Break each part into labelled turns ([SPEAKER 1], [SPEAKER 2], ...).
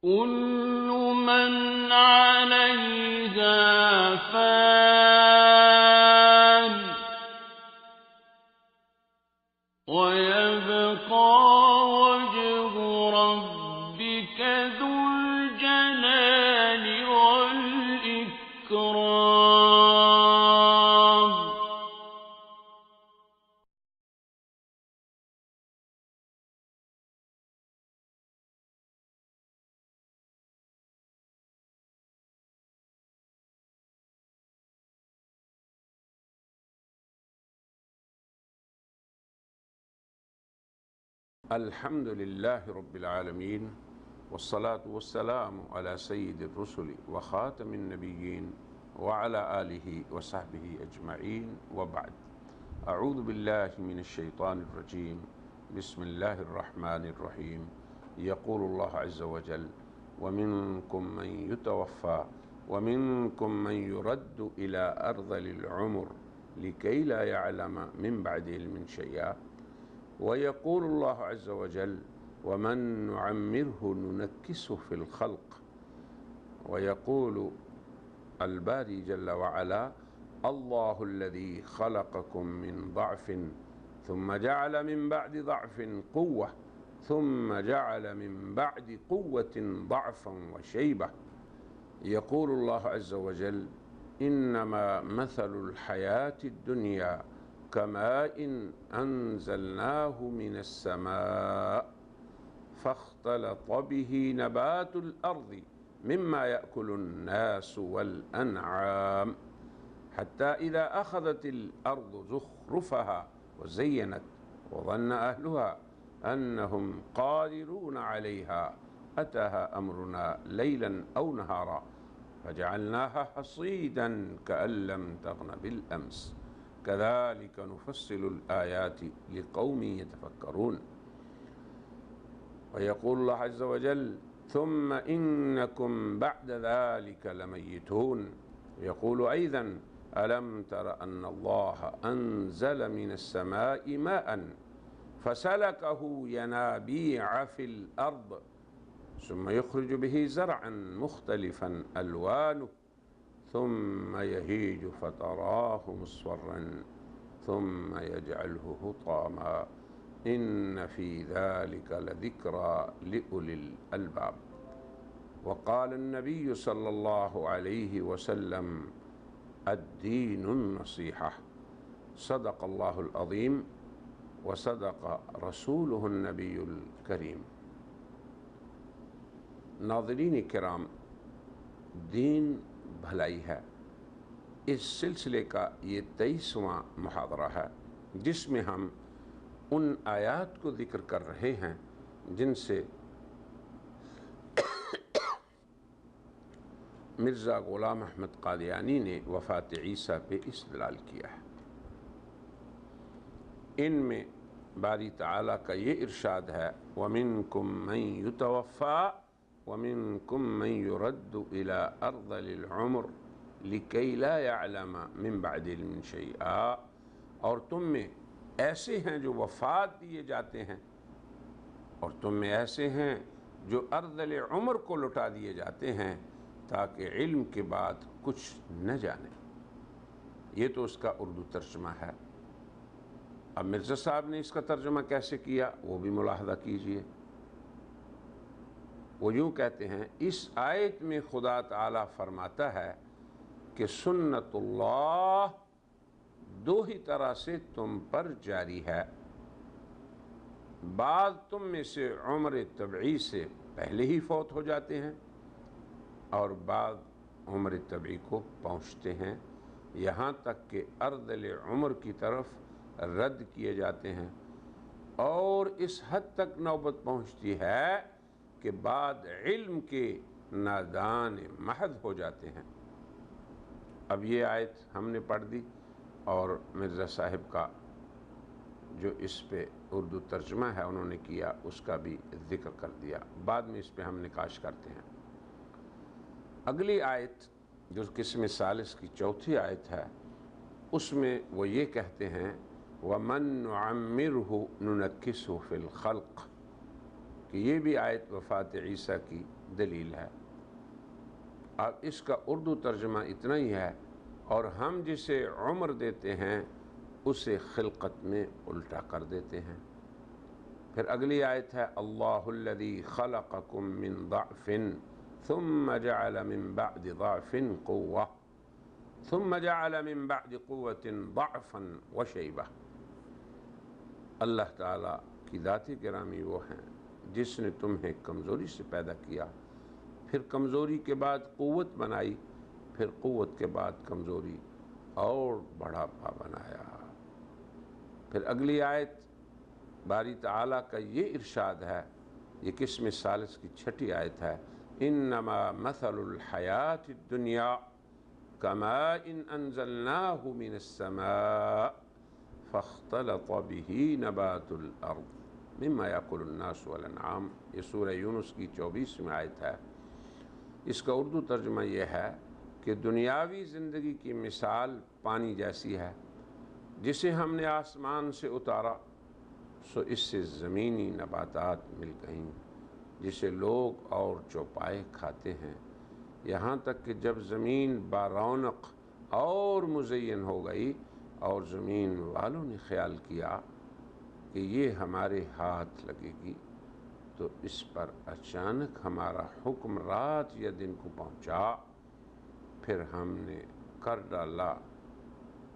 [SPEAKER 1] كل من عليها فان ويبقى وجه ربك ذو الجلال والإكرام.
[SPEAKER 2] الحمد لله رب العالمين والصلاة والسلام على سيد الرسل وخاتم النبيين وعلى آله وصحبه أجمعين وبعد. أعوذ بالله من الشيطان الرجيم. بسم الله الرحمن الرحيم. يقول الله عز وجل: ومنكم من يتوفى ومنكم من يرد إلى أرذل العمر لكي لا يعلم من بعد علم شيئا. ويقول الله عز وجل: ومن نعمره ننكسه في الخلق. ويقول الباري جل وعلا: الله الذي خلقكم من ضعف ثم جعل من بعد ضعف قوة ثم جعل من بعد قوة ضعفا وشيبة. يقول الله عز وجل: إنما مثل الحياة الدنيا كماء أنزلناه من السماء فاختلط به نبات الأرض مما يأكل الناس والأنعام حتى إذا أخذت الأرض زخرفها وزينت وظن أهلها أنهم قادرون عليها أتاها أمرنا ليلا أو نهارا فجعلناها حصيدا كأن لم تغن بالأمس كذلك نفصل الآيات لقوم يتفكرون. ويقول الله عز وجل: ثم إنكم بعد ذلك لميتون. يقول أيضا: ألم تر أن الله أنزل من السماء ماء فسلكه ينابيع في الأرض ثم يخرج به زرعا مختلفا ألوانه ثم يهيج فتراه مصفرا ثم يجعله حطاما إن في ذلك لذكرى لأولي الألباب. وقال النبي صلى الله عليه وسلم: الدين النصيحة. صدق الله العظيم وصدق رسوله النبي الكريم. ناظرین کرام، دین بھلائی ہے، اس سلسلے کا یہ 23واں محاضرہ ہے جس میں ہم ان آیات کو ذکر کر رہے ہیں جن سے مرزا غلام احمد قادیانی نے وفات عیسیٰ پہ استدلال کیا ہے۔ ان میں باری تعالیٰ کا یہ ارشاد ہے: وَمِنْكُمْ مَنْ يُتَوَفَّى وَمِنْكُمْ مَنْ يُرَدُّ إِلَىٰ أَرْذَلِ الْعُمُرِ لِكَيْ لَا يَعْلَمَ مِنْ بَعْدِ عِلْمٍ شَيْئًا۔ اور تم میں ایسے ہیں جو وفات دیے جاتے ہیں اور تم میں ایسے ہیں جو ارذل عمر کو لٹا دیے جاتے ہیں تاکہ علم کے بعد کچھ نہ جانے۔ یہ تو اس کا اردو ترجمہ ہے۔ اب مرزا صاحب نے اس کا ترجمہ کیسے کیا وہ بھی ملاحظہ کیجئے۔ وہ یوں کہتے ہیں: اس آیت میں خدا تعالیٰ فرماتا ہے کہ سنت اللہ دو ہی طرح سے تم پر جاری ہے، بعض تم میں سے عمر طبعی سے پہلے ہی فوت ہو جاتے ہیں اور بعض عمر طبعی کو پہنچتے ہیں، یہاں تک کہ ارذل عمر کی طرف رد کیے جاتے ہیں، اور اس حد تک نوبت پہنچتی ہے کہ بعد علم کے نادان محض ہو جاتے ہیں۔ اب یہ آیت ہم نے پڑھ دی اور مرزا صاحب کا جو اس پہ اردو ترجمہ ہے انہوں نے کیا، اس کا بھی ذکر کر دیا، بعد میں اس پہ ہم نقاش کرتے ہیں۔ اگلی آیت جو قسم ثالث کی چوتھی آیت ہے، اس میں وہ یہ کہتے ہیں: وَمَن نُعَمِّرْهُ نُنَكِّسْهُ فِي الْخَلْقِ، کہ یہ بھی آیت وفات عیسیٰ کی دلیل ہے۔ اب اس کا اردو ترجمہ اتنا ہی ہے، اور ہم جسے عمر دیتے ہیں اسے خلقت میں الٹا کر دیتے ہیں۔ پھر اگلی آیت ہے اللہ الذی خلقکم من ضعف ثم جعل من بعد ضعف قوة ثم جعل من بعد قوة ضعفا وشیبہ۔ اللہ تعالیٰ کی ذات گرامی وہ ہیں جس نے تمہیں کمزوری سے پیدا کیا، پھر کمزوری کے بعد قوت بنائی، پھر قوت کے بعد کمزوری اور بڑھاپا بنایا۔ پھر اگلی آیت باری تعالیٰ کا یہ ارشاد ہے، یہ قسم ثالث کی 6ٹھی آیت ہے، انما مثل الحیات الدنیا کماء انزلناہ من السماء فاختلط به نبات الارض مما یاکل الناس والانعام۔ یہ سورہ یونس کی 24ویں آیت ہے۔ اس کا اردو ترجمہ یہ ہے کہ دنیاوی زندگی کی مثال پانی جیسی ہے جسے ہم نے آسمان سے اتارا، سو اس سے زمینی نباتات مل گئیں جسے لوگ اور چوپائے کھاتے ہیں، یہاں تک کہ جب زمین بارونق اور مزین ہو گئی اور زمین والوں نے خیال کیا کہ یہ ہمارے ہاتھ لگے گی، تو اس پر اچانک ہمارا حکم رات یا دن کو پہنچا، پھر ہم نے کر ڈالا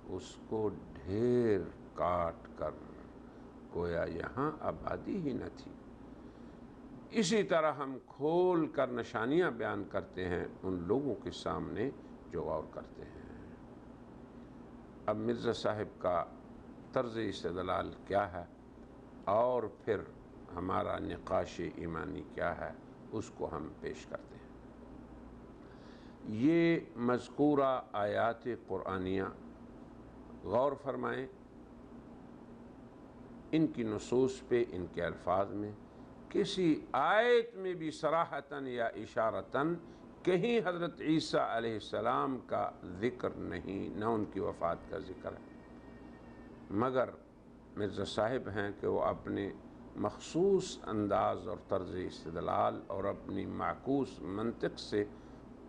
[SPEAKER 2] اس کو ڈھیر کاٹ کر، گویا یہاں آبادی ہی نہ تھی۔ اسی طرح ہم کھول کر نشانیاں بیان کرتے ہیں ان لوگوں کے سامنے جو غور کرتے ہیں۔ اب مرزا صاحب کا طرز استدلال کیا ہے اور پھر ہمارا نقاش ایمانی کیا ہے، اس کو ہم پیش کرتے ہیں۔ یہ مذکورہ آیات قرآنیہ غور فرمائیں، ان کی نصوص پہ، ان کے الفاظ میں کسی آیت میں بھی صراحتاً یا اشارتاً کہیں حضرت عیسیٰ علیہ السلام کا ذکر نہیں، نہ ان کی وفات کا ذکر ہے، مگر مرزا صاحب ہیں کہ وہ اپنے مخصوص انداز اور طرز استدلال اور اپنی معکوس منطق سے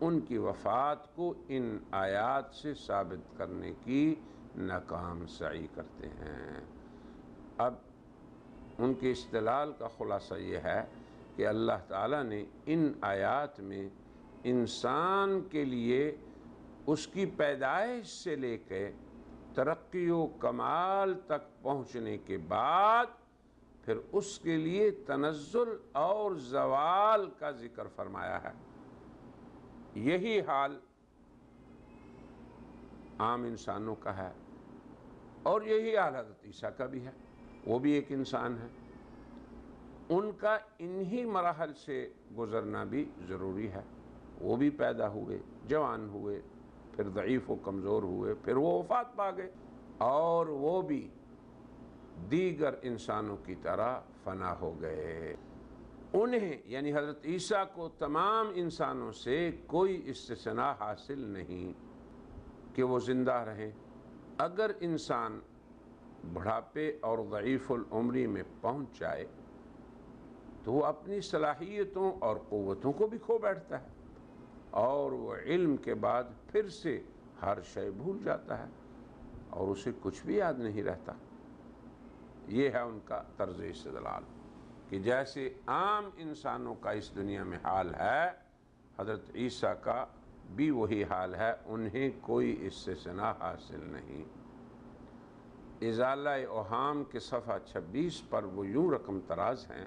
[SPEAKER 2] ان کی وفات کو ان آیات سے ثابت کرنے کی ناکام سعی کرتے ہیں۔ اب ان کے استدلال کا خلاصہ یہ ہے کہ اللہ تعالیٰ نے ان آیات میں انسان کے لیے اس کی پیدائش سے لے کے ترقی و کمال تک پہنچنے کے بعد پھر اس کے لیے تنزل اور زوال کا ذکر فرمایا ہے۔ یہی حال عام انسانوں کا ہے، اور یہی حال حضرت عیسیٰ کا بھی ہے، وہ بھی ایک انسان ہے۔ ان کا انہی مراحل سے گزرنا بھی ضروری ہے۔ وہ بھی پیدا ہوئے، جوان ہوئے، پھر ضعیف و کمزور ہوئے، پھر وہ وفات پا گئے، اور وہ بھی دیگر انسانوں کی طرح فنا ہو گئے۔ انہیں یعنی حضرت عیسیٰ کو تمام انسانوں سے کوئی استثناء حاصل نہیں کہ وہ زندہ رہیں۔ اگر انسان بڑھاپے اور ضعیف العمری میں پہنچ جائے تو وہ اپنی صلاحیتوں اور قوتوں کو بھی کھو بیٹھتا ہے، اور وہ علم کے بعد پھر سے ہر شے بھول جاتا ہے اور اسے کچھ بھی یاد نہیں رہتا۔ یہ ہے ان کا طرز استدلال کہ جیسے عام انسانوں کا اس دنیا میں حال ہے، حضرت عیسیٰ کا بھی وہی حال ہے، انہیں کوئی استثناء حاصل نہیں۔ ازالہ اوہام کے صفحہ 26 پر وہ یوں رقم تراز ہیں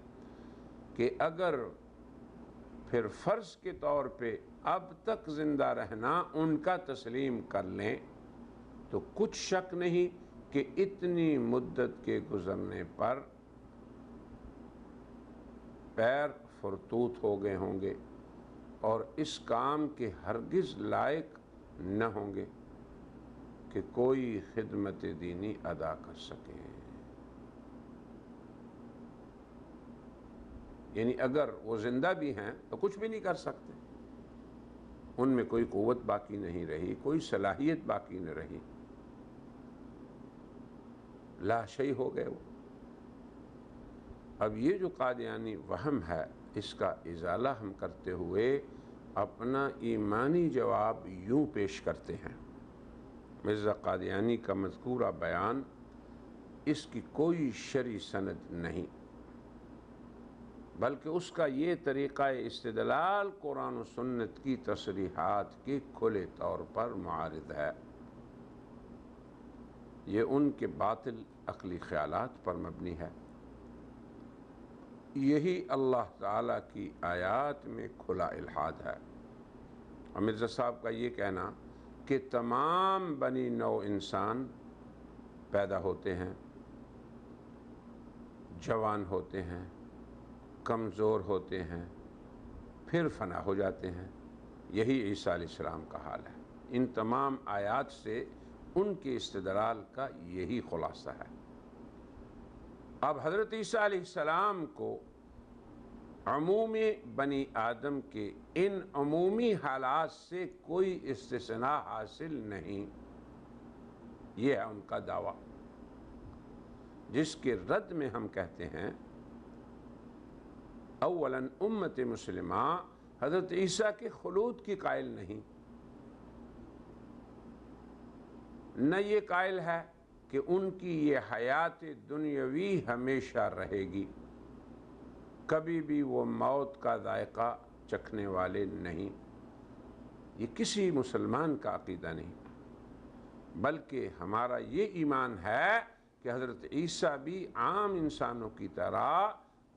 [SPEAKER 2] کہ اگر پھر فرض کے طور پہ اب تک زندہ رہنا ان کا تسلیم کر لیں تو کچھ شک نہیں کہ اتنی مدت کے گزرنے پر پیر فرتوت ہو گئے ہوں گے اور اس کام کے ہرگز لائق نہ ہوں گے کہ کوئی خدمت دینی ادا کر سکیں۔ یعنی اگر وہ زندہ بھی ہیں تو کچھ بھی نہیں کر سکتے، ان میں کوئی قوت باقی نہیں رہی، کوئی صلاحیت باقی نہ رہی، لا شیء ہو گئے وہ۔ اب یہ جو قادیانی وہم ہے اس کا ازالہ ہم کرتے ہوئے اپنا ایمانی جواب یوں پیش کرتے ہیں۔ مرزا قادیانی کا مذکورہ بیان اس کی کوئی شرعی سند نہیں، بلکہ اس کا یہ طریقہ استدلال قرآن و سنت کی تصریحات کے کھلے طور پر معارض ہے۔ یہ ان کے باطل عقلی خیالات پر مبنی ہے۔ یہی اللہ تعالیٰ کی آیات میں کھلا الحاد ہے۔ اور مرزا صاحب کا یہ کہنا کہ تمام بنی نوع انسان پیدا ہوتے ہیں، جوان ہوتے ہیں، کمزور ہوتے ہیں، پھر فنا ہو جاتے ہیں، یہی عیسیٰ علیہ السلام کا حال ہے۔ ان تمام آیات سے ان کے استدلال کا یہی خلاصہ ہے۔ اب حضرت عیسیٰ علیہ السلام کو عمومی بنی آدم کے ان عمومی حالات سے کوئی استثناء حاصل نہیں، یہ ہے ان کا دعویٰ، جس کے رد میں ہم کہتے ہیں اولاً امت مسلمہ حضرت عیسیٰ کے خلود کی قائل نہیں، نہ یہ قائل ہے کہ ان کی یہ حیات دنیاوی ہمیشہ رہے گی، کبھی بھی وہ موت کا ذائقہ چکھنے والے نہیں۔ یہ کسی مسلمان کا عقیدہ نہیں، بلکہ ہمارا یہ ایمان ہے کہ حضرت عیسیٰ بھی عام انسانوں کی طرح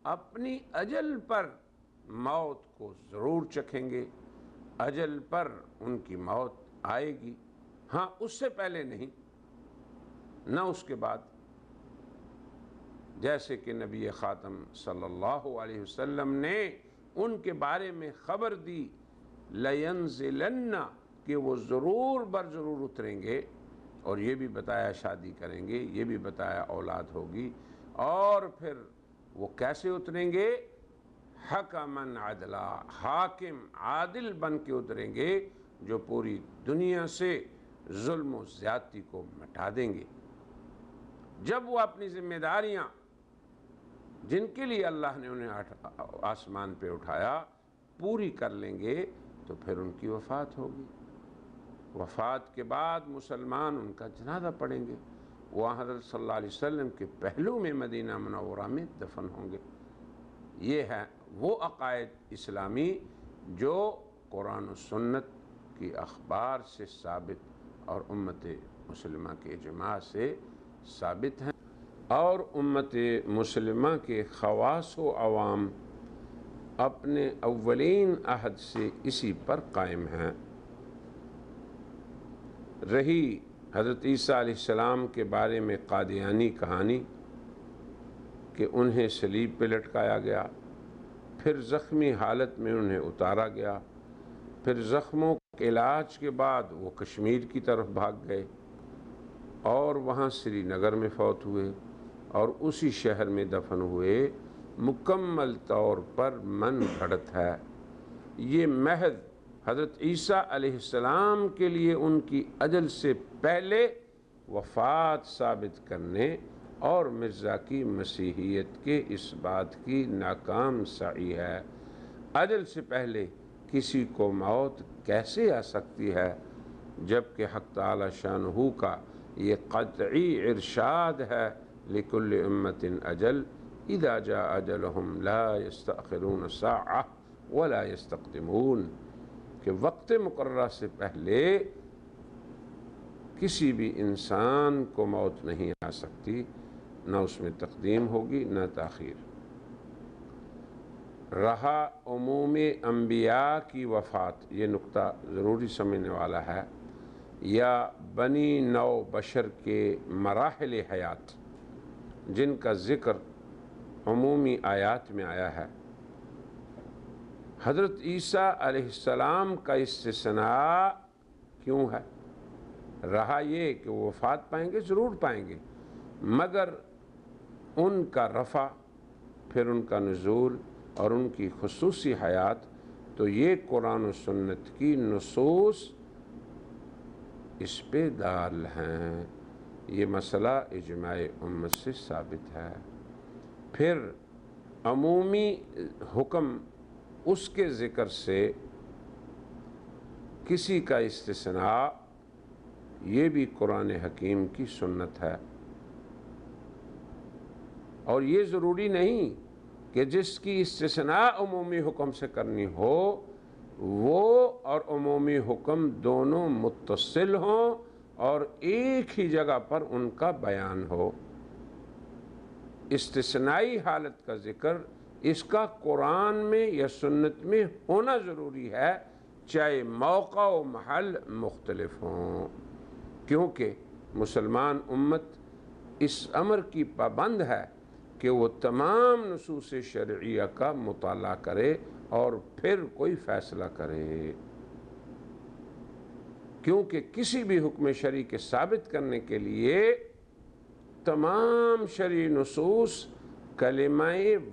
[SPEAKER 2] اپنی اجل پر موت کو ضرور چکھیں گے، اجل پر ان کی موت آئے گی، ہاں اس سے پہلے نہیں، نہ اس کے بعد، جیسے کہ نبی خاتم صلی اللہ علیہ وسلم نے ان کے بارے میں خبر دی لَيَنزِلَنَّ کہ وہ ضرور برضرور اتریں گے، اور یہ بھی بتایا شادی کریں گے، یہ بھی بتایا اولاد ہوگی، اور پھر وہ کیسے اتریں گے؟ حکماً عدلا، حاکم عادل بن کے اتریں گے جو پوری دنیا سے ظلم و زیادتی کو مٹا دیں گے۔ جب وہ اپنی ذمہ داریاں جن کے لیے اللہ نے انہیں آسمان پہ اٹھایا پوری کر لیں گے تو پھر ان کی وفات ہوگی۔ وفات کے بعد مسلمان ان کا جنازہ پڑھیں گے، وہاں حضرت صلی اللہ علیہ وسلم کے پہلو میں مدینہ منورہ میں دفن ہوں گے۔ یہ ہے وہ عقائد اسلامی جو قرآن و سنت کی اخبار سے ثابت اور امت مسلمہ کے اجماع سے ثابت ہیں، اور امت مسلمہ کے خواص و عوام اپنے اولین عہد سے اسی پر قائم ہیں۔ رہی حضرت عیسیٰ علیہ السلام کے بارے میں قادیانی کہانی کہ انہیں صلیب پہ لٹکایا گیا، پھر زخمی حالت میں انہیں اتارا گیا، پھر زخموں کے علاج کے بعد وہ کشمیر کی طرف بھاگ گئے اور وہاں سری نگر میں فوت ہوئے اور اسی شہر میں دفن ہوئے، مکمل طور پر من گھڑت ہے۔ یہ محض حضرت عیسیٰ علیہ السلام کے لیے ان کی اجل سے پہلے وفات ثابت کرنے اور مرزا کی مسیحیت کے اس بات کی ناکام سعی ہے۔ اجل سے پہلے کسی کو موت کیسے آ سکتی ہے، جبکہ حق تعالی شانہ کا یہ قطعی ارشاد ہے لِكُلِّ أُمَّةٍ أَجَلٌ إِذَا جَاءَ أَجَلُهُمْ لَا يَسْتَأْخِرُونَ سَاعَةً وَلَا يَسْتَقْدِمُونَ کہ وقت مقررہ سے پہلے کسی بھی انسان کو موت نہیں آ سکتی، نہ اس میں تقدیم ہوگی نہ تاخیر۔ رہا عموم انبیاء کی وفات، یہ نقطہ ضروری سمجھنے والا ہے، یا بنی نو بشر کے مراحل حیات جن کا ذکر عمومی آیات میں آیا ہے، حضرت عیسیٰ علیہ السلام کا استثناء کیوں ہے؟ رہا یہ کہ وہ وفات پائیں گے، ضرور پائیں گے، مگر ان کا رفع، پھر ان کا نزول اور ان کی خصوصی حیات، تو یہ قرآن و سنت کی نصوص اس پہ دال ہیں۔ یہ مسئلہ اجماع امت سے ثابت ہے۔ پھر عمومی حکم اس کے ذکر سے کسی کا استثناء یہ بھی قرآن حکیم کی سنت ہے، اور یہ ضروری نہیں کہ جس کی استثناء عمومی حکم سے کرنی ہو وہ اور عمومی حکم دونوں متصل ہوں اور ایک ہی جگہ پر ان کا بیان ہو۔ استثنائی حالت کا ذکر اس کا قرآن میں یا سنت میں ہونا ضروری ہے، چاہے موقع و محل مختلف ہوں، کیونکہ مسلمان امت اس امر کی پابند ہے کہ وہ تمام نصوص شرعیہ کا مطالعہ کرے اور پھر کوئی فیصلہ کرے، کیونکہ کسی بھی حکم شرعی کے ثابت کرنے کے لیے تمام شرعی نصوص کلمہ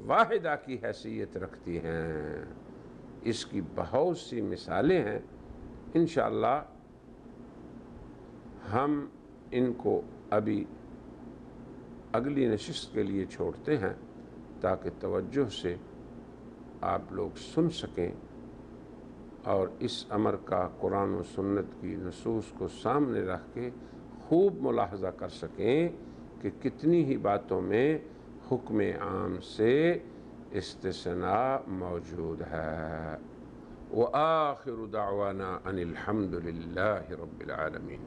[SPEAKER 2] واحدہ کی حیثیت رکھتی ہیں۔ اس کی بہت سی مثالیں ہیں، انشاءاللہ ہم ان کو ابھی اگلی نشست کے لیے چھوڑتے ہیں تاکہ توجہ سے آپ لوگ سن سکیں اور اس امر کا قرآن و سنت کی نصوص کو سامنے رکھ کے خوب ملاحظہ کر سکیں کہ کتنی ہی باتوں میں حکم عام سے استثناء موجود ہے۔ وآخر دعوانا ان الحمد للہ رب العالمین۔